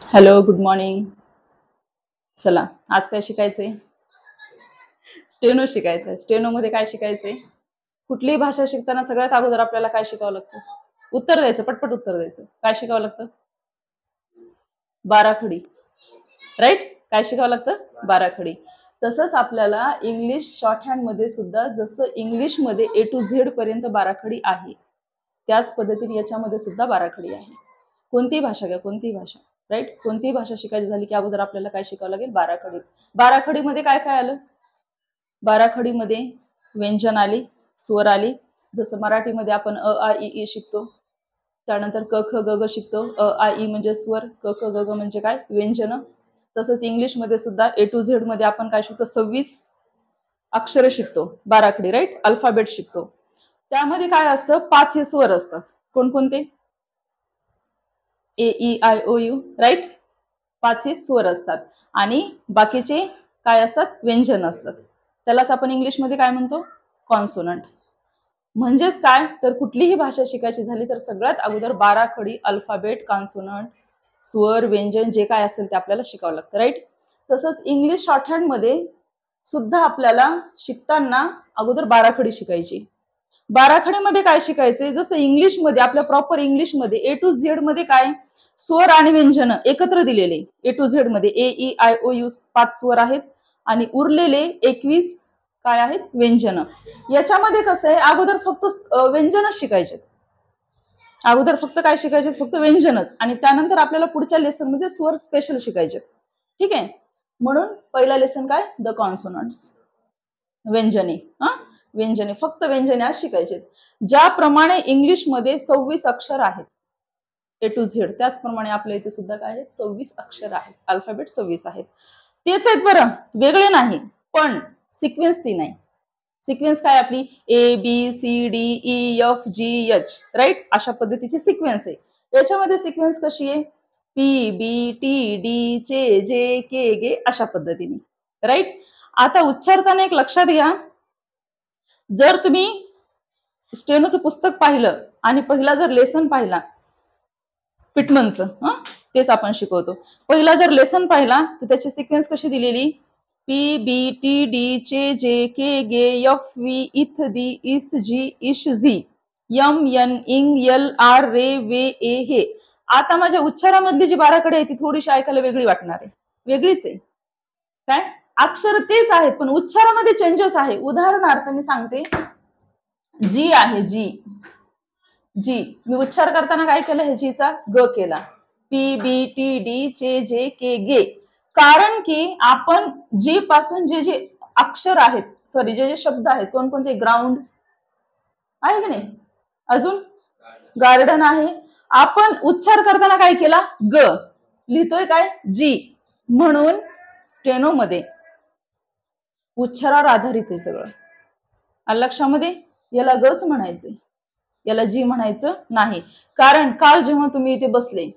Hello, good morning. चला, आज काय शिकायचंय? स्टेनो शिकायचंय. स्टेनो मध्ये काय शिकायचंय? कुठलीही भाषा शिकताना सगळ्यात अगोदर आपल्याला काय शिकावं लागतं? उत्तर द्यायचं, पटपट उत्तर द्यायचं. काय शिकावं लागतं? बाराखडी. राईट? काय शिकावं लागतं? बाराखडी. तसंच आपल्याला इंग्लिश शॉर्ट हँड मध्ये सुद्धा जसं इंग्लिश मध्ये A to Z पर्यंत बाराखडी आहे, त्याच पद्धतीने याच्यामध्ये सुद्धा बाराखडी आहे. कोणतीही भाषा घ्या, कोणतीही भाषा. राईट? कोणतीही भाषा शिकायची झाली की अगोदर आपल्याला काय शिकावं लागेल? बाराखडी. बाराखडीमध्ये काय काय आलं? बाराखडीमध्ये व्यंजन आली, स्वर आली. जसं मराठीमध्ये आपण अ आ इ ई शिकतो, त्यानंतर क ख ग ग शिकतो. अ आ इ म्हणजे स्वर, क ख ग ग म्हणजे काय? व्यंजन. तसंच इंग्लिशमध्ये सुद्धा A to Z मध्ये आपण काय शिकतो? 26 अक्षर शिकतो, बाराखडी. राईट? अल्फाबेट शिकतो. त्यामध्ये काय असतं? 5 हे स्वर असतात. कोणकोणते? A E I O U. Right? 5 हे स्वर असतात आणि बाकीचे काय असतात? व्यंजन असतात. त्यालाच आपण इंग्लिशमध्ये काय म्हणतो? कॉन्सोनंट. म्हणजेच काय? तर कुठलीही भाषा शिकायची झाली तर सगळ्यात अगोदर बाराखडी, अल्फाबेट, कॉन्सोनंट, स्वर, व्यंजन जे काय असेल ते आपल्याला शिकावं लागतं. राईट? तसंच इंग्लिश शॉर्टहँड मध्ये सुद्धा आपल्याला शिकताना अगोदर बाराखडी शिकायची. बाराखडीमध्ये काय शिकायचंय? जसं इंग्लिशमध्ये आपल्या प्रॉपर इंग्लिशमध्ये A to Z मध्ये काय? स्वर आणि व्यंजन एकत्र दिलेले. A to Z मध्ये ए ई आय ओ यू 5 स्वर आहेत आणि उरलेले 21 काय आहेत? व्यंजन. याच्यामध्ये कसं आहे? अगोदर फक्त व्यंजनच शिकायचे. अगोदर फक्त काय शिकायचे? फक्त व्यंजनच. आणि त्यानंतर आपल्याला पुढच्या लेसन मध्ये स्वर स्पेशल शिकायचे. ठीक आहे? म्हणून पहिला लेसन काय? द कॉन्सोनंट्स. व्यंजने. व्यंजने, फक्त व्यंजने आज शिकायचे. ज्याप्रमाणे इंग्लिशमध्ये 26 अक्षर आहेत A to Z, त्याचप्रमाणे आपल्या इथे सुद्धा काय आहेत? 26 अक्षर आहेत. अल्फाबेट 26 आहेत. तेच आहेत बरं, वेगळे नाही, पण सिक्वेन्स ती नाही. सिक्वेन्स काय आपली? A B C D E F G H. Right? अशा पद्धतीची सिक्वेन्स आहे. याच्यामध्ये सिक्वेन्स कशी आहे? P B T D C J K G अशा पद्धतीने. राईट? आता उच्चारताना एक लक्षात घ्या, जर तुम्ही स्टेनोचं पुस्तक पाहिलं आणि पहिला जर लेसन पाहिला पिटमनचं, तेच आपण शिकवतो, पहिला जर लेसन पाहिला तर त्याची सिक्वेन्स कशी दिलेली? पी बी टी डी चे जे के गे एफ व्ही इथ दी इस जी इश झी यम यन इंग यल आर रे वे ए हे. आता माझ्या उच्चारामधली जी बाराखडी आहे ती थोडीशी ऐकायला वेगळी वाटणार आहे. वेगळीच आहे. काय? अक्षर तेच आहेत पण उच्चारामध्ये चेंजेस आहे. उदाहरणार्थ मी सांगते, जी आहे जी. जी मी उच्चार करताना काय केलं? हे जीचा ग केला. पी बी टी डी चे जे के गे. कारण की आपण जी पासून जे जे अक्षर आहेत, सॉरी जे जे शब्द आहेत, कोणकोणते? ग्राउंड आहे की नाही? अजून गार्डन आहे. आपण उच्चार करताना काय केला? ग लिहितोय काय? जी. म्हणून स्टेनो मध्ये उच्चारावर आधारित आहे सगळं. लक्षामध्ये याला गच म्हणायचंय, याला जी म्हणायचं नाही. कारण काल जेव्हा तुम्ही इथे बसले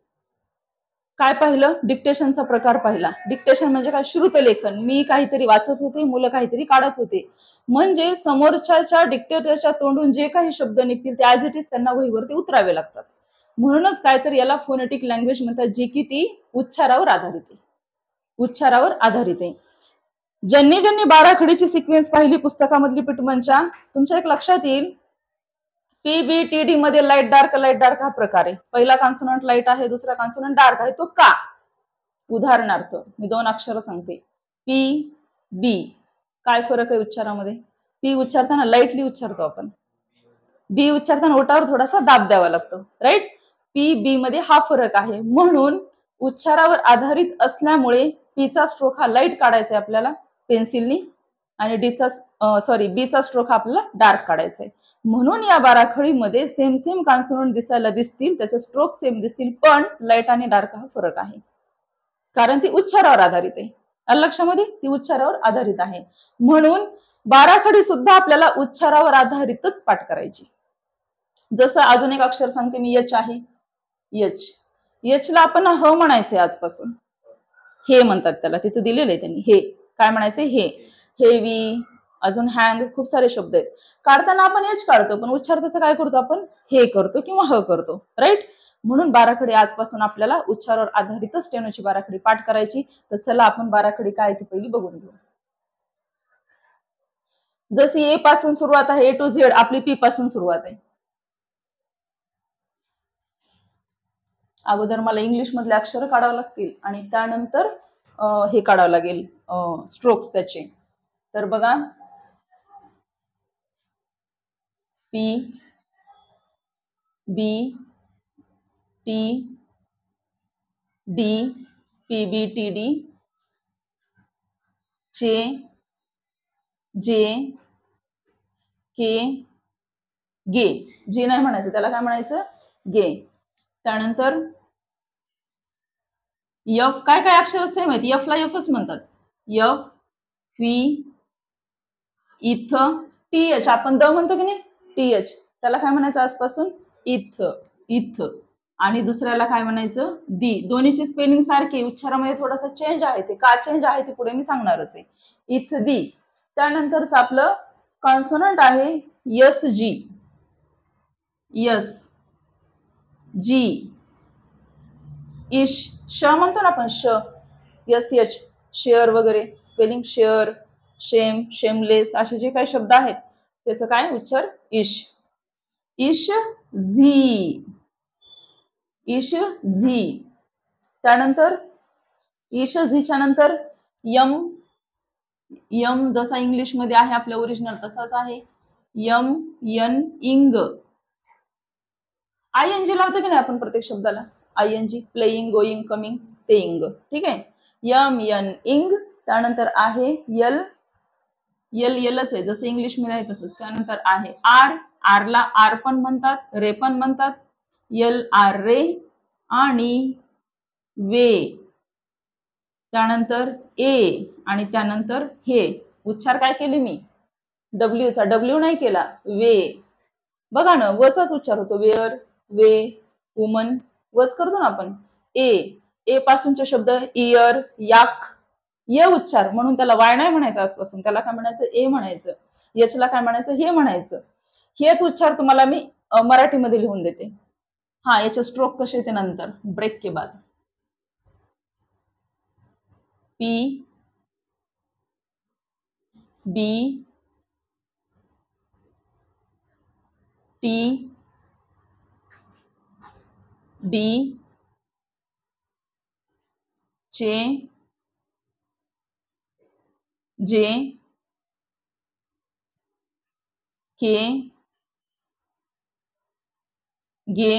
काय पाहिलं? डिक्टेशनचा प्रकार पाहिला. डिक्टेशन म्हणजे काय? श्रुतलेखन. मी काहीतरी वाचत होते, मुलं काहीतरी काढत होते. म्हणजे समोरच्या डिक्टेटरच्या तोंडून जे काही शब्द निघतील ते ऍज इट इज त्यांना वहीवरती उतरावे लागतात. म्हणूनच काहीतरी याला फोनेटिक लँग्वेज म्हणतात, जी की ती उच्चारावर आधारित आहे. उच्चारावर आधारित आहे. ज्यांनी ज्यांनी बाराखडीची सिक्वेन्स पाहिली पुस्तकामधली पिटमनच्या, तुमच्या एक लक्षात येईल, पीबीटीडी मध्ये लाईट डार्क हा प्रकार आहे. पहिला कॉन्सोनंट लाईट आहे, दुसरा कॉन्सोनंट डार्क आहे. तो का? उदाहरणार्थ मी 2 अक्षर सांगते, पी बी. काय फरक आहे उच्चारामध्ये? पी उच्चारताना लाईटली उच्चारतो आपण, बी उच्चारताना ओठावर थोडासा दाब द्यावा लागतो. राईट? पी बी मध्ये हा फरक आहे. म्हणून उच्चारावर आधारित असल्यामुळे पीचा स्ट्रोक हा लाईट काढायचा आहे आपल्याला पेन्सिलनी आणि बीचा स्ट्रोक हा आपल्याला डार्क काढायचा आहे. म्हणून या बाराखडीमध्ये सेम सेम कॉन्सोनंट दिसायला दिसतील, त्याचे स्ट्रोक सेम दिसतील, पण लाईट आणि डार्क हा फरक आहे. कारण ती उच्चारावर आधारित आहे. लक्षामध्ये ती उच्चारावर आधारित आहे. म्हणून बाराखडी सुद्धा आपल्याला उच्चारावर आधारितच पाठ करायची. जसं अजून एक अक्षर सांगते मी, यच आहे. यच. यचला आपण ह म्हणायचे आजपासून. हे म्हणतात त्याला, तिथे दिलेलं आहे त्यांनी. हे काय म्हणायचे? हे. हेवी, अजून हँग, खूप सारे शब्द आहेत. काढताना आपण एच काढतो, पण उच्चार त्याचा काय करतो आपण? हे करतो किंवा ह करतो. राईट? म्हणून बाराखडी आजपासून आपल्याला उच्चारावर आधारितच स्टेनोची बाराखडी पाठ करायची. तर चला आपण बाराखडी काय ती पहिली बघून घेऊ. जशी ए पासून सुरुवात आहे, ए टू झेड आपली पी पासून सुरुवात आहे. अगोदर मला इंग्लिश मधले अक्षर काढावं लागतील आणि त्यानंतर हे काढावं लागेल स्ट्रोक्स त्याचे. तर बघा, पी, बी, टी, डी, पी बी टी डी, चे, जे, के, गे. जे नाही म्हणायचं, त्याला काय म्हणायचं, गे. त्यानंतर यफ, काय काय अक्षर सेम आहेत, यफला यफच म्हणतात. यफ, फी, इथ, टी एच आपण द म्हणतो की नाही, टी एच त्याला काय म्हणायचं आजपासून, इथ, इथ. आणि दुसऱ्याला काय म्हणायचं, दी. दोन्हीची स्पेलिंग सारखी, उच्चारामध्ये थोडासा चेंज आहे. ते का चेंज आहे ते पुढे मी सांगणारच आहे. इथ, दी. त्यानंतरच आपलं कॉन्सोनंट आहे यस, जी, यस, जी, इश, श म्हणतो ना आपण, श, यस एच, शेअर वगैरे स्पेलिंग, शेअर, शेम, शेमलेस असे जे काही शब्द आहेत त्याचं काय उच्चार, इश, इश, झी, इश, झी. त्यानंतर इश झीच्या नंतर यम, यम जसा इंग्लिश मध्ये आहे आपल्या ओरिजिनल तसाच आहे, यम, यन, इंग. आय एन जी लावतो की नाही आपण प्रत्येक शब्दाला, I N G, playing, going, coming, ते इंग. ठीक आहे, यम, यन, इंग. त्यानंतर आहे यल, यल यलच आहे जसं इंग्लिश मध्ये आहे तसंच. त्यानंतर आहे आर, आरला आर पण म्हणतात, रे पण म्हणतात, यल आर रे. आणि वे, त्यानंतर ए, आणि त्यानंतर हे. उच्चार काय केले मी, डब्ल्यूचा, डब्ल्यू नाही केला, वे. बघा ना, वचाच उच्चार होतो, वेअर, वे, वुमन, वच करतो ना आपण. ए, ए पासूनचे शब्द इयर, याक, य उच्चार, म्हणून त्याला वाय नाही म्हणायचं आजपासून, त्याला काय म्हणायचं, ए म्हणायचं. यशला काय म्हणायचं, हे म्हणायचं. हेच उच्चार तुम्हाला मी मराठीमध्ये लिहून देते. हा, याचे स्ट्रोक कसे येते नंतर, ब्रेक के बाद. पी, बी, टी, डी, चे, जे, के, गे,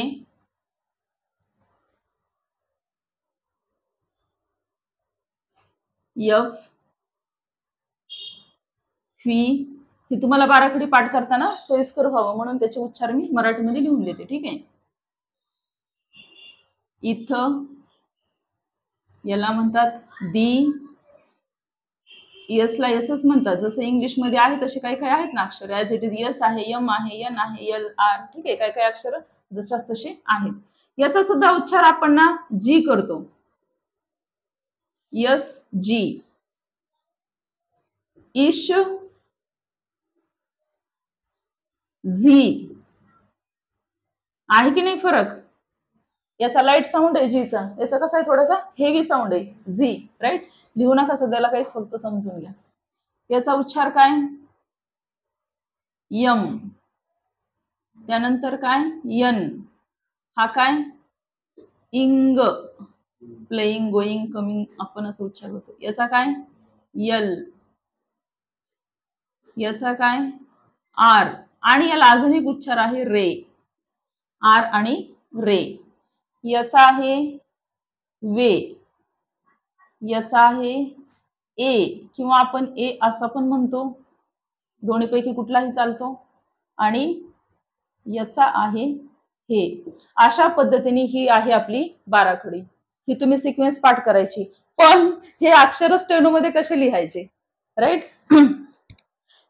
यफ, फी. ही तुम्हाला बाराखडी पाठ करताना सोयीस्कर व्हावं म्हणून त्याचे उच्चार मी मराठीमध्ये लिहून देते. ठीक आहे, इथ, याला म्हणतात दी, यसला यसच म्हणतात जसं इंग्लिश मध्ये आहे तसे काही काही आहेत ना अक्षर, ऍज इट इज यस आहे, यम आहे, यन आहे, यल, आर. ठीक आहे, काही काही अक्षर जशाच तसे आहेत. याचा सुद्धा उच्चार आपण ना जी करतो, यस, जी, इश, झी. आहे की नाही फरक, याचा लाईट साऊंड आहे जीचा, याचा कसा आहे थोडासा हेवी साऊंड आहे, झी. राईट, लिहू नका सध्याला काहीच, फक्त समजून घ्या. याचा उच्चार काय, यम. त्यानंतर काय, यन. हा काय, इंग, प्लेइंग, गोईंग, कमिंग आपण असं उच्चार होतो. याचा काय, यल. याचा काय, आर. आणि याला अजून एक उच्चार आहे रे, आर आणि रे. याचा आहे वे, याचा आहे ए, किंवा आपण ए असं पण म्हणतो, दोन्हीपैकी कुठलाही चालतो. आणि याचा आहे हे. अशा पद्धतीने ही आहे आपली बाराखडी. ही तुम्ही सिक्वेन्स पाठ करायची. पण हे अक्षर स्टेनोमध्ये कसे लिहायचे, राईट.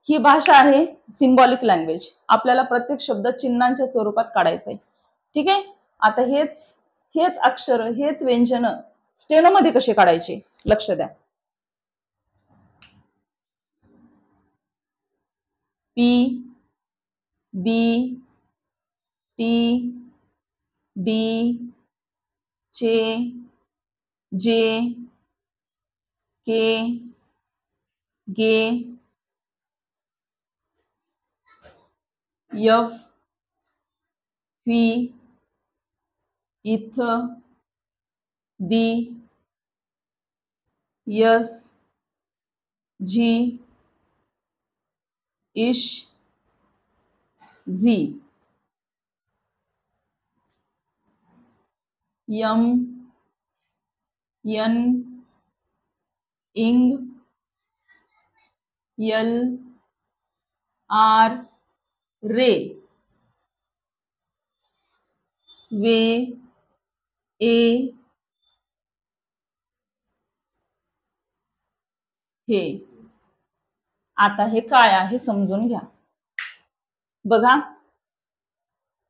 ही भाषा आहे सिम्बॉलिक लँग्वेज, आपल्याला प्रत्येक शब्द चिन्हांच्या स्वरूपात काढायचंय. ठीक आहे, आता हेच अक्षर, हेच व्यंजन स्टेनोमध्ये कसे काढायचे, लक्ष द्या. पी, बी, टी, डी चे जे के गे एफ फी इथ दी यस जी इश झी यम यन इंग यल आर रे वे ए हे. आता हे काय आहे समजून घ्या. बघा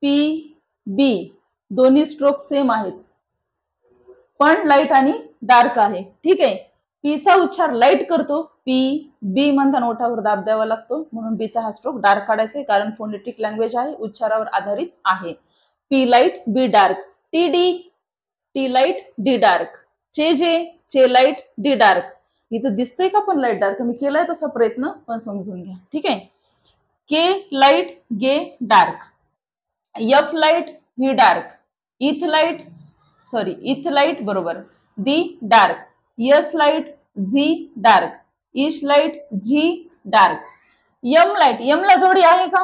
पी बी दोन्ही स्ट्रोक सेम आहेत पण लाईट आणि डार्क आहे. ठीक आहे. पीचा उच्चार लाईट करतो पी बी म्हणताना ओठावर दाब द्यावा लागतो म्हणून बीचा हा स्ट्रोक डार्क काढायचा आहे कारण फोनेटिक लँग्वेज आहे उच्चारावर आधारित आहे. P light be dark T D T light D dark चे लाईट डी डार्क. इथं दिसतंय का पण लाईट डार्क मी केलाय तसा प्रयत्न पण समजून घ्या. ठीक आहे. K light G dark F light V dark इथ लाईट बरोबर दी dark S light Z dark इश लाईट जी डार्क यम लाईट यमला जोडी आहे का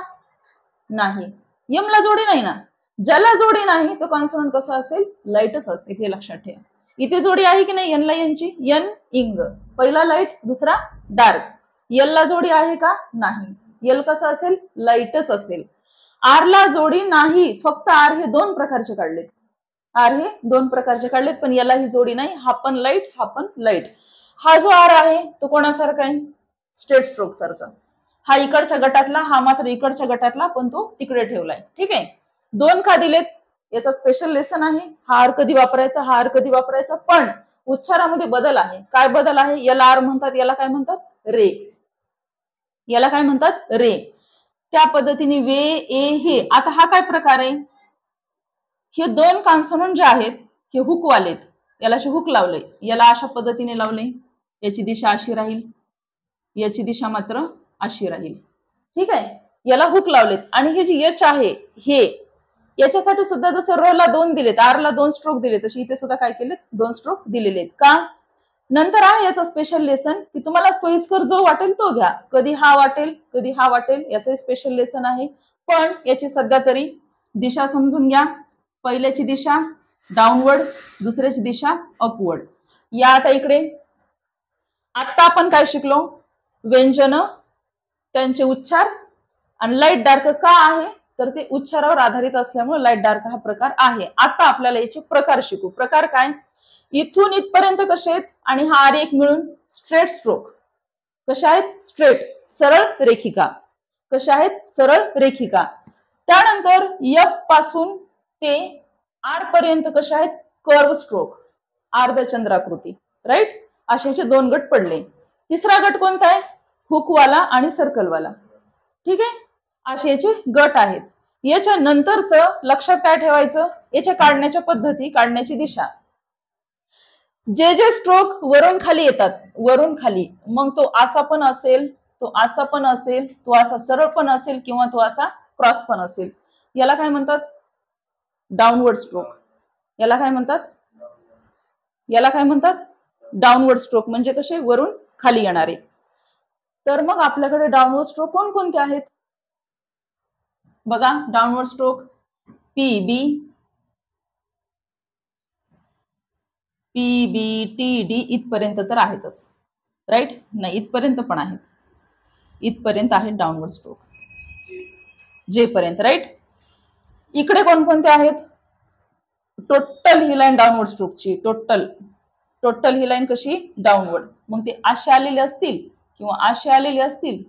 नाही यमला जोडी नाही ना ज्याला जोडी नाही तो कॉन्सोनंट कसा असेल लाईटच असेल हे लक्षात ठेवा. इथे जोडी आहे की नाही यनला यनची यन इंग पहिला लाईट दुसरा डार्क यलला जोडी आहे का नाही यल कसा असेल लाईटच असेल. आरला जोडी नाही फक्त आर हे दोन प्रकारचे काढलेत पण याला ही जोडी नाही हा पण लाईट. हा जो आर आहे तो कोणासारखा आहे स्ट्रेट स्ट्रोक सारखा. हा इकडच्या गटातला हा मात्र इकडच्या गटातला पण तो तिकडे ठेवलाय. ठीक आहे. दोन का दिलेत याचा स्पेशल लेसन आहे. हा आर कधी वापरायचा पण उच्चारामध्ये बदल आहे. काय बदल आहे याला आर म्हणतात याला काय म्हणतात रे. त्या पद्धतीने वे ए हे. आता हा काय प्रकार आहे हे दोन कॉन्सोनंट जे आहेत हे हुक वालेत याला असे हुक लावले याला अशा पद्धतीने लावले याची दिशा अशी राहील याची दिशा मात्र अशी राहील. ठीक आहे. याला हुक लावलेत आणि हे जे एच आहे हे याच्यासाठी सुद्धा जसं र ला दोन दिलेत आर ला दोन स्ट्रोक दिले तसे इथे सुद्धा काय केलेत दोन स्ट्रोक दिलेले आहेत. का नंतर आहे याचा स्पेशल लेसन की तुम्हाला सोयीस्कर जो वाटेल तो घ्या. कधी हा वाटेल याचं स्पेशल लेसन आहे पण याची सध्या तरी दिशा समजून घ्या. पहिल्याची दिशा डाऊनवर्ड दुसऱ्याची दिशा अपवर्ड. या आता इकडे आता आपण काय शिकलो व्यंजन त्यांचे उच्चार आणि लाईट डार्क का आहे तर ते उच्चारावर आधारित असल्यामुळे लाईट डार्क हा प्रकार आहे. आता आपल्याला याचे प्रकार शिकू. प्रकार काय इथून इथपर्यंत कसे आहेत आणि हा आर एक मिळून स्ट्रेट स्ट्रोक कशा आहेत स्ट्रेट सरळ रेखिका. त्यानंतर एफ पासून ते आर पर्यंत कशा आहेत कर्व स्ट्रोक अर्धचंद्राकृती राईट. अशाचे दोन गट पडले. तिसरा गट कोणता आहे हुकवाला आणि सर्कलवाला. ठीक आहे. असे याचे गट आहेत. याच्या नंतरच लक्षात काय ठेवायचं याच्या काढण्याच्या पद्धती काढण्याची दिशा. जे स्ट्रोक वरून खाली येतात वरून खाली मग तो असा पण असेल तो असा सरळ पण असेल किंवा तो असा क्रॉस पण असेल याला काय म्हणतात डाऊनवर्ड स्ट्रोक. याला काय म्हणतात डाऊनवर्ड स्ट्रोक म्हणजे कसे वरून खाली येणारे. तर मग आपल्याकडे डाऊनवर्ड स्ट्रोक कोणकोणते आहेत बघा. डाऊनवर्ड स्ट्रोक पी बी टी डी इथपर्यंत तर आहेतच राईट. नाही इथपर्यंत पण आहेत इथपर्यंत आहेत डाऊनवर्ड स्ट्रोक जे पर्यंत राईट. इकडे कोणकोणते आहेत टोटल ही लाईन डाऊनवर्ड स्ट्रोकची टोटल ही लाईन कशी डाऊनवर्ड. मग ते असे आलेले असतील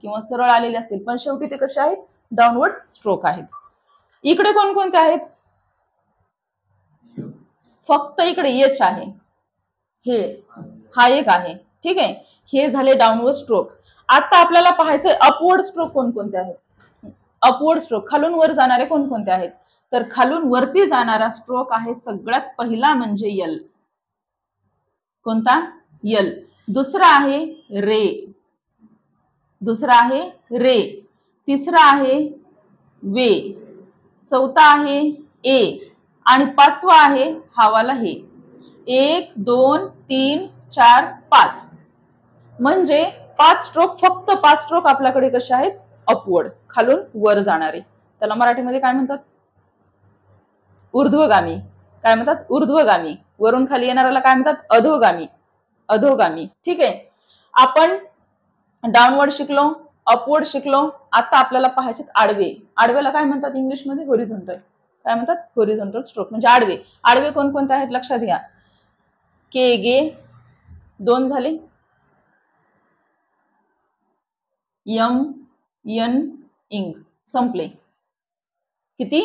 किंवा सरळ आलेले असतील पण शेवटी ते कसे आहेत डाऊनवर्ड स्ट्रोक आहेत. इकडे कोणकोणते आहेत फक्त इकडे एच आहे हे हा एक आहे. ठीक आहे. हे झाले डाऊनवर्ड स्ट्रोक. आता आपल्याला पाहायचंय अपवर्ड स्ट्रोक कोणकोणते आहेत. अपवर्ड स्ट्रोक खालून वर जाणारे कोणकोणते आहेत तर खालून वरती जाणारा स्ट्रोक आहे सगळ्यात पहिला म्हणजे यल. कोणता? यल. दुसरा आहे रे. दुसरा आहे रे. तिसरा आहे वे. चौथा आहे ए. आणि पाचवा आहे हावाला हे. 1 2 3 4 5. म्हणजे 5 स्ट्रोक, फक्त 5 स्ट्रोक आपल्याकडे कसे आहेत? अपवर्ड, खालून वर जाणारे. त्याला मराठीमध्ये काय म्हणतात? ऊर्ध्वगामी. काय म्हणतात? ऊर्ध्वगामी. वरून खाली येणाऱ्याला काय म्हणतात? अधोगामी. अधोगामी. ठीक आहे. आपण डाऊनवर्ड शिकलो, अपवर्ड शिकलो. आता आपल्याला पाहायचे आडवे. आडव्याला काय म्हणतात इंग्लिशमध्ये? होरिझॉन्टल. काय म्हणतात? होरिझॉन्टल स्ट्रोक म्हणजे आडवे. आडवे कोणकोणते आहेत लक्षात घ्या. के गे 2 झाले, यम यन इंग संपले. किती?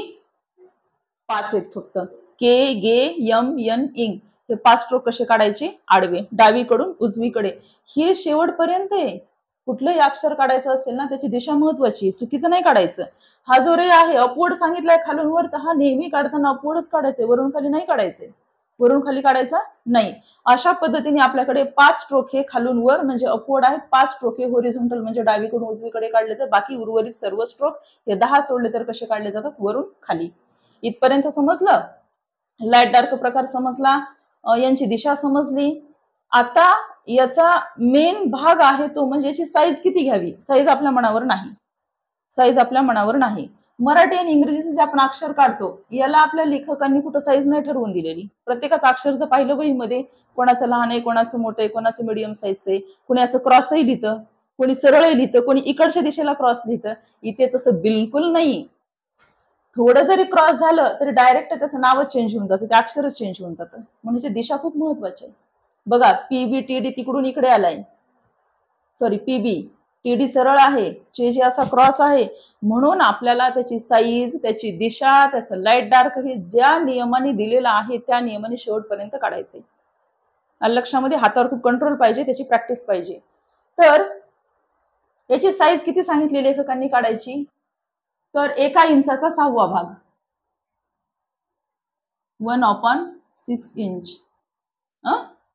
5 आहेत फक्त. के गे यम यन इंग हे 5 स्ट्रोक कसे काढायचे? आडवे, डावीकडून उजवीकडे. हे शेवटपर्यंत आहे. कुठलंही अक्षर काढायचं असेल ना त्याची दिशा महत्वाची, चुकीचं नाही काढायचं. हा जो रे आहे अपवर्ड सांगितलाय खालून वर, तर हा नेहमी काढताना अपवर्डच काढायचंय, वरून खाली नाही काढायचंय. वरून खाली काढायचा नाही. अशा पद्धतीने आपल्याकडे 5 स्ट्रोक हे खालून वर म्हणजे अपवर्ड आहेत, 5 स्ट्रोक हे होरिझॉन्टल म्हणजे डावीकडून उजवीकडे काढले जातात. बाकी उर्वरित सर्व स्ट्रोक हे 10 सोडले तर कसे काढले जातात? वरून खाली. इथपर्यंत समजलं? लाईट डार्क प्रकार समजला, यांची दिशा समजली. आता याचा मेन भाग आहे तो म्हणजे याची साईज किती घ्यावी. साईज आपल्या मनावर नाही. साईज आपल्या मनावर नाही. मराठी आणि इंग्रजीचे जे आपण अक्षर काढतो याला आपल्या लेखकांनी कुठं साईज नाही ठरवून दिलेली. प्रत्येकाचं अक्षर जर पाहिलं वहीमध्ये, कोणाचं लहान आहे, कोणाचं मोठं आहे, कोणाचं मीडियम साईजचं आहे, कोणी असं क्रॉसही लिहितं, कोणी सरळही लिहितं, कोणी इकडच्या दिशेला क्रॉस लिहितं. इथे तसं बिलकुल नाही. थोडं जरी क्रॉस झालं तरी डायरेक्ट त्याचं नावच चेंज होऊन जातं, ते अक्षरच चेंज होऊन जातं. म्हणजे दिशा खूप महत्वाची आहे. बघा पीबी टीडी तिकडून इकडे आलाय, सॉरी पीबी टीडी सरळ आहे, जे असा क्रॉस आहे. म्हणून आपल्याला त्याची साईज, त्याची दिशा, त्याचं लाईट डार्क हे ज्या नियमाने दिलेलं आहे त्या नियमाने शेवटपर्यंत काढायचे. लक्षामध्ये हातावर खूप कंट्रोल पाहिजे, त्याची प्रॅक्टिस पाहिजे. तर याची साईज किती सांगितली लेखकांनी काढायची? तर 1 इंचाचा 6वा भाग, 1/6 इंच.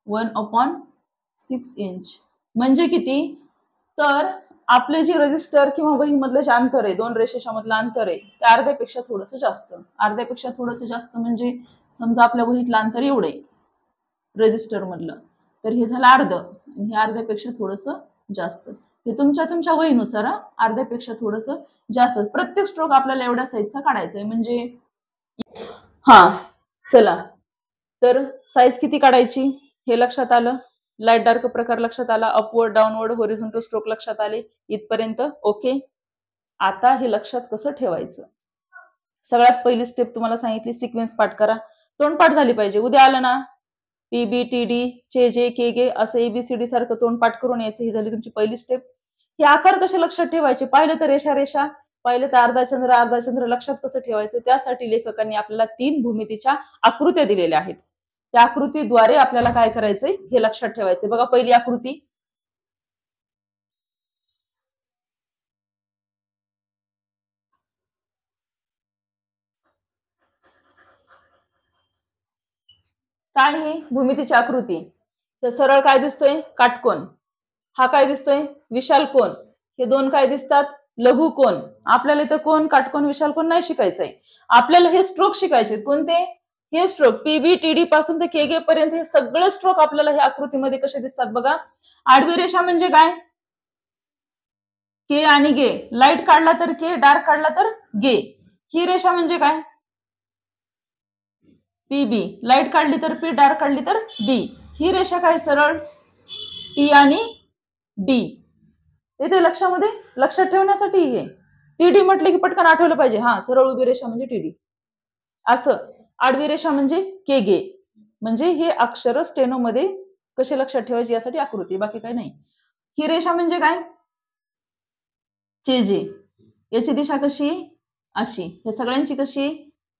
1/6 इंच म्हणजे किती? तर आपले जे रजिस्टर किंवा वही मधलं जे अंतर आहे, 2 रेषेच्या मधलं अंतर आहे, ते अर्ध्यापेक्षा थोडंसं जास्त. अर्ध्यापेक्षा थोडंसं जास्त म्हणजे समजा आपल्या वहीतलं अंतर एवढं आहे रजिस्टर मधलं, तर हे झालं अर्ध, आणि हे अर्ध्यापेक्षा थोडंसं जास्त. हे तुमच्या वहीनुसार अर्ध्यापेक्षा थोडंसं जास्त. प्रत्येक स्ट्रोक आपल्याला एवढ्या साईजचा काढायचा आहे. म्हणजे चला, तर साईज किती काढायची हे लक्षात आलं. लाईट डार्क प्रकार लक्षात आला, अपवर्ड डाऊनवर्ड होरिझॉन्टल स्ट्रोक लक्षात आले. इथपर्यंत ओके. आता हे लक्षात कसं ठेवायचं? सगळ्यात पहिली स्टेप तुम्हाला सांगितली, सिक्वेन्स पाठ करा. तोंडपाठ झाली पाहिजे. उद्या आलं ना पीबी टीडी चे जे के गे असं एबीसीडी सारखं तोंडपाठ करून यायचं. ही झाली तुमची पहिली स्टेप. हे आकार कसे लक्षात ठेवायचे? पाहिलं तर रेषा रेषा, पाहिलं तर अर्धा चंद्र लक्षात कसं ठेवायचं? त्यासाठी लेखकांनी आपल्याला 3 भूमितीच्या आकृत्या दिलेल्या आहेत. त्या आकृतीद्वारे आपल्याला काय करायचंय हे लक्षात ठेवायचंय. बघा पहिली आकृती, काय हे भूमितीची आकृती. तर सरळ काय दिसतोय? काटकोन. हा काय दिसतोय? विशाल कोन. हे 2 काय दिसतात? लघु कोन. आपल्याला इथं कोन, काटकोन, विशाल कोन नाही शिकायचंय. आपल्याला हे स्ट्रोक शिकायचे. कोणते? हे स्ट्रोक पीबी टीडी पासून ते केगे पर्यंत हे सगळे स्ट्रोक आपल्याला ह्या आकृतीमध्ये कसे दिसतात बघा. आडवी रेषा म्हणजे काय? के आणि गे. लाईट काढला तर के, डार्क काढला तर गे. ही रेषा म्हणजे काय? पीबी. लाईट काढली तर पी, डार्क काढली तर बी. ही रेषा काय? सरळ टी आणि डी. इथे लक्षात ठेवण्यासाठी हे टीडी म्हटले की पटकन आठवलं पाहिजे. सरळ उभी रेषा म्हणजे टीडी. असं आडवी रेषा म्हणजे के गे. म्हणजे हे अक्षर स्टेनो मध्ये कसे लक्षात ठेवायचे यासाठी आकृती, बाकी काही नाही. ही रेषा म्हणजे काय? जे. याची दिशा कशी? अशी. हे सगळ्यांची कशी?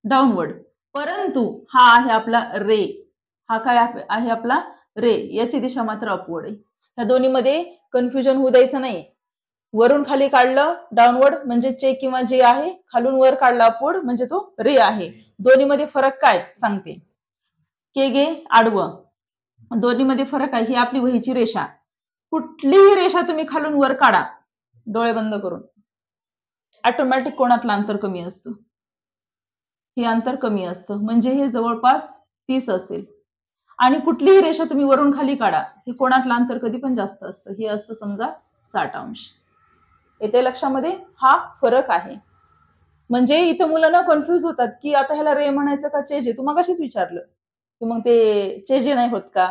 डाऊनवर्ड. परंतु हा आहे आपला रे. हा काय आहे आपला रे. याची दिशा मात्र अपवर्ड आहे. या दोन्हीमध्ये कन्फ्युजन होऊ द्यायचं नाही. वरून खाली काढलं डाऊनवर्ड म्हणजे चे किंवा जे आहे, खालून वर काढला अपवर्ड म्हणजे तो रे आहे. दोन्हीमध्ये फरक काय सांगते. के गे आडवं, दोन्हीमध्ये फरक आहे. ही आपली वहीची रेषा, कुठलीही रेषा तुम्ही खालून वर काढा डोळे बंद करून, ऑटोमॅटिक कोणातलं अंतर कमी असतं. हे अंतर कमी असतं म्हणजे हे जवळपास 30 असेल. आणि कुठलीही रेषा तुम्ही वरून खाली काढा, हे कोणातलं अंतर कधी पण जास्त असतं. हे असतं समजा 60 अंश. येते लक्षामध्ये, हा फरक आहे. म्हणजे इथं मुलं कन्फ्युज होतात की आता ह्याला रे म्हणायचं का चेजे. तू मगाशीच विचारलं की मग ते चेजे नाही होत का,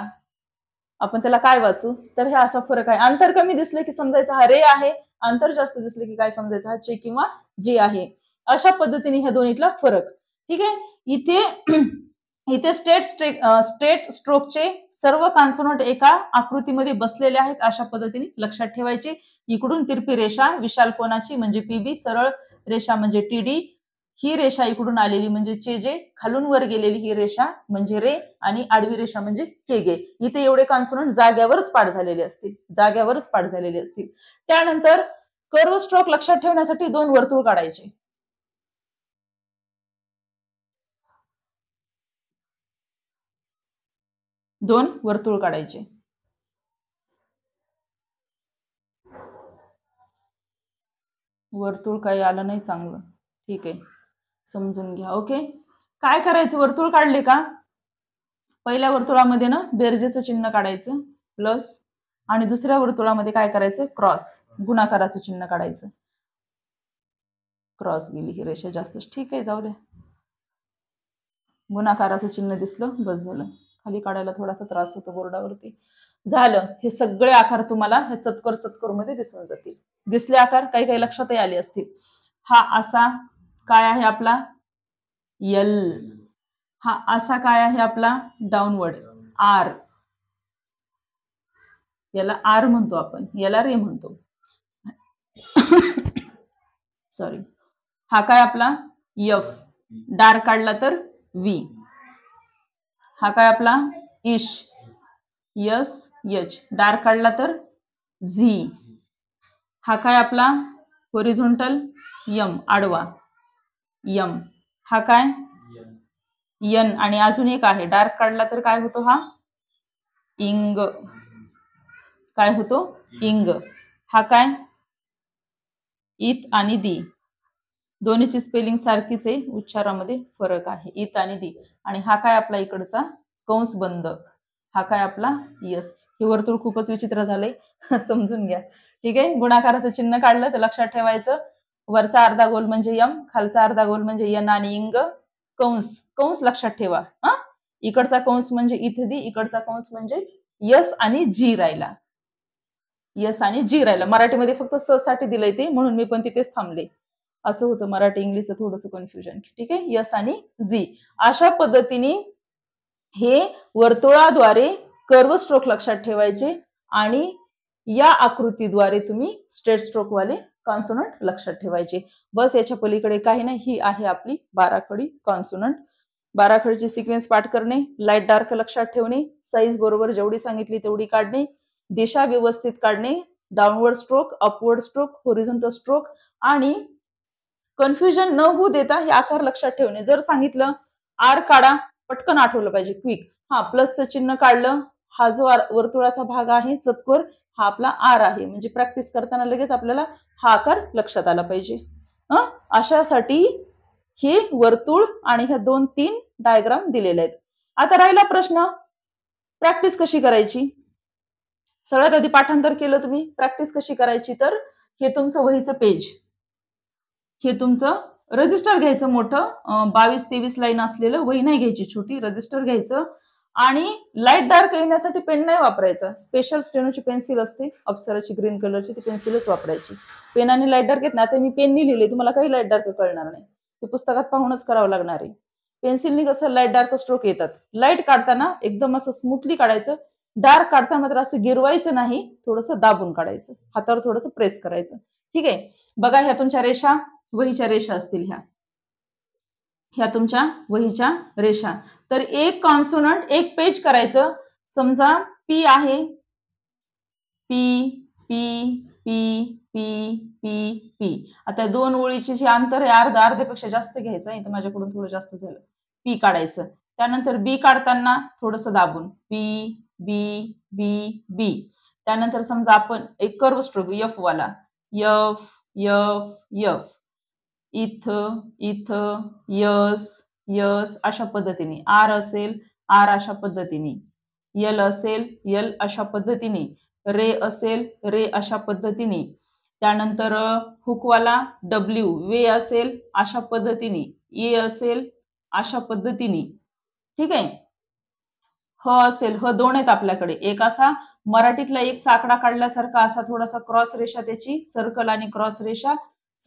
आपण त्याला काय वाचू. तर हे असा फरक आहे. अंतर कमी दिसले की समजायचं हा रे आहे, अंतर जास्त दिसले की काय समजायचं हा चे किंवा जे आहे. अशा पद्धतीने ह्या दोन्हीतला फरक. ठीक आहे. इथे स्टेट स्ट्रोकचे सर्व कॉन्सोनंट एका आकृतीमध्ये बसलेले आहेत. अशा पद्धतीने लक्षात ठेवायचे. इकडून तिरपी रेषा विशाल कोनाची म्हणजे पीबी, सरळ रेषा म्हणजे टीडी, ही रेषा इकडून आलेली म्हणजे चेजे, खालून वर गेलेली ही रेषा म्हणजे रे, आणि आडवी रेषा म्हणजे केगे. इथे एवढे कॉन्सोनंट जाग्यावरच पाठ झालेले असतील. त्यानंतर कर्व स्ट्रोक लक्षात ठेवण्यासाठी 2 वर्तुळ काढायचे. वर्तुळ काही आलं नाही चांगलं, ठीक आहे, समजून घ्या. ओके, काय करायचं, वर्तुळ काढले का पहिल्या वर्तुळामध्ये ना बेरजेचं चिन्ह काढायचं प्लस, आणि दुसऱ्या वर्तुळामध्ये काय करायचं, क्रॉस, गुणाकाराचं चिन्ह काढायचं. क्रॉस गेली ही रेषा जास्तच, ठीक आहे, जाऊ द्या. गुणाकाराचं चिन्ह दिसलं बस झालं. खाली काढायला थोडासा त्रास होतो बोर्डावरती. झालं. हे सगळे आकार तुम्हाला ह्या चतकोर मध्ये दिसून जातील. दिसले आकार, काही काही लक्षातही आले असतील. हा असा काय आहे आपला यल, हा असा काय आहे आपला डाऊनवर्ड आर, याला आर म्हणतो आपण, याला रे म्हणतो. सॉरी. हा काय आपला एफ, डार्क काढला तर व्ही. हा काय आपला इश, यस एच, डार्क काढला तर झी. हा काय आपला होरिझोंटल यम, आडवा यम. हा काय यन, आणि अजून एक आहे डार्क काढला तर काय होतो हा इंग, काय होतो इंग. हा काय इत आणि दी, दोन्हीची स्पेलिंग सारखीच आहे, उच्चारामध्ये फरक आहे, इत आणि दी. आणि हा काय आपला इकडचा कंस बंद, हा काय आपला यस. हे वर्तुळ खूपच विचित्र झालंय, समजून घ्या. ठीक आहे. गुणाकाराचं चिन्ह काढलं तर लक्षात ठेवायचं, वरचा अर्धा गोल म्हणजे यम, खालचा अर्धा गोल म्हणजे यन आणि इंग, कंस, कंस लक्षात ठेवा. हा, इकडचा कंस म्हणजे इथे दी, इकडचा कंस म्हणजे यस आणि जी राहिला, यस आणि जी राहिला. मराठीमध्ये फक्त स साठी दिलंय ते, म्हणून मी पण तिथेच थांबले. असं होतं मराठी इंग्लिशचं थोडंसं कन्फ्युजन. ठीक आहे, यस आणि जी. अशा पद्धतीने हे वर्तुळाद्वारे कर्व स्ट्रोक लक्षात ठेवायचे, आणि या आकृतीद्वारे तुम्ही स्ट्रेट स्ट्रोक वाले कॉन्सोनंट लक्षात ठेवायचे. बस, याच्या पलीकडे काही नाही. ही आहे आपली बाराखडी कॉन्सोनंट. बाराखडीची सिक्वेन्स पाठ करणे, लाईट डार्क लक्षात ठेवणे, साईज बरोबर जेवढी सांगितली तेवढी काढणे, दिशा व्यवस्थित काढणे, downward stroke, upward stroke, horizontal stroke, आणि कन्फ्युजन न होऊ देता हे आकार लक्षात ठेवणे. जर सांगितलं आर काढा, पटकन आठवलं पाहिजे, क्विक. हा, प्लसचं चिन्ह काढलं, हा जो वर्तुळाचा भाग आहे चतकोर, हा आपला आर आहे, म्हणजे प्रॅक्टिस करताना लगेच आपल्याला हा आकार लक्षात आला पाहिजे. अशासाठी हे वर्तुळ आणि ह्या 2-3 डायग्राम दिलेले आहेत. आता राहिला प्रश्न, प्रॅक्टिस कशी करायची. सगळ्यात आधी पाठांतर केलं तुम्ही, प्रॅक्टिस कशी करायची, तर हे तुमचं वहीचं पेज, हे तुमचं रजिस्टर घ्यायचं मोठं, 22-23 लाईन असलेलं, वही नाही घ्यायची छोटी, रजिस्टर घ्यायचं, आणि लाईट डार्क येण्यासाठी पेन नाही वापरायचा, स्पेशल स्टेनोची पेन्सिल असते अप्सराची ग्रीन कलरची, ती पेन्सिलच वापरायची. पेनाने लाईट डार्क येत ना, आता मी पेननी लिहिले, तुम्हाला काही लाईट डार्क कळणार नाही, ते पुस्तकात पाहूनच करावं लागणार आहे. पेन्सिलनी कसं लाईट डार्क स्ट्रोक येतात. लाईट काढताना एकदम असं स्मूथली काढायचं, डार्क काढताना मात्र असं गिरवायचं नाही, थोडंसं दाबून काढायचं, हातावर थोडंसं प्रेस करायचं. ठीक आहे. बघा, ह्या तुमच्या रेषा, वहीच्या रेषा असतील, ह्या तुमच्या वहीच्या रेषा. तर एक कॉन्सोनंट एक पेज करायचं. समजा पी आहे, P P P P P P. आता 2 ओळीची जी अंतर आहे अर्ध्यापेक्षा जास्त घ्यायचं. इथं माझ्याकडून थोडं जास्त झालं. पी काढायचं. त्यानंतर बी काढताना थोडंसं दाबून पी बी बी बी. त्यानंतर समजा आपण एक कर्व स्ट्रोक एफ वाला यफ यफ यफ. इथं इथं यस यस अशा पद्धतीने. आर असेल आर अशा पद्धतीने. यल असेल यल अशा पद्धतीने. रे असेल रे अशा पद्धतीने. त्यानंतर हुकवाला डब्ल्यू वे असेल अशा पद्धतीने. ए असेल अशा पद्धतीने. ठीक आहे. ह असेल ह 2 आहेत आपल्याकडे. एक असा मराठीतला एक चाकडा काढल्यासारखा असा थोडासा क्रॉस रेषा त्याची सर्कल आणि क्रॉस रेषा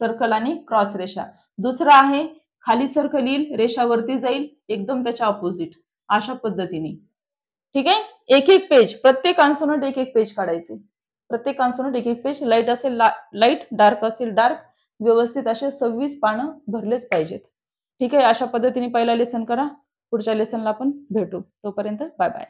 सर्कल आणि क्रॉस रेषा. दुसरा आहे खाली सर्कल येईल रेषावरती जाईल एकदम त्याच्या ऑपोजिट अशा पद्धतीने. ठीक आहे. एक एक पेज प्रत्येक कॉन्सोनंट एक एक पेज काढायचे. प्रत्येक कॉन्सोनंट एक एक पेज. लाईट असेल लाईट डार्क असेल डार्क. व्यवस्थित असे 26 पानं भरलेच पाहिजेत. ठीक आहे. अशा पद्धतीने पहिला लेसन करा. पुढच्या लेसनला आपण भेटू. तोपर्यंत बाय बाय.